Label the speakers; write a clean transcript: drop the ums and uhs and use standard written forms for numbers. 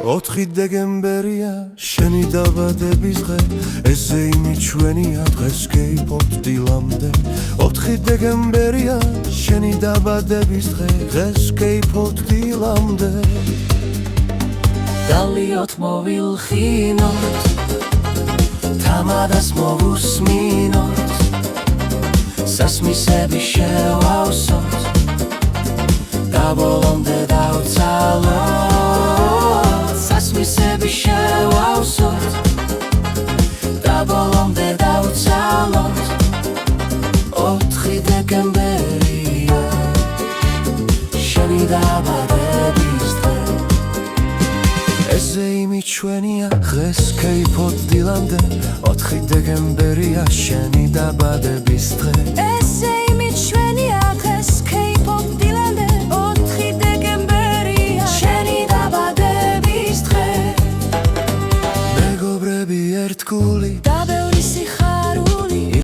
Speaker 1: 4 დეკემბერია შენი დაბადების დღე ესე იმიჩვენია დღეს გეიფობთ დილამდე 4 დეკემბერია შენი დაბადების დღე დღეს გეიფობთ დილამდე
Speaker 2: დალიოთ მოვილხინოთ თამადას მოვუსმინოთ სასმისები შევავსოთ და ბოლომდე დავცალოთ სასმისები შევავსოთ და ბოლომდე დავცალოთ 4 დეკემბერია შენი დაბადების დღე ესე იმიჩვენია დღეს გეიფობთ დილამდე 4 დეკემბერია შენი დაბადების დღე
Speaker 3: ესე იმიჩვენია დღეს გეიფობთ დილამდე 4 დეკემბერია შენი დაბადების დღე
Speaker 1: მეგობრები ერთგული
Speaker 3: და ბევრი სიხარული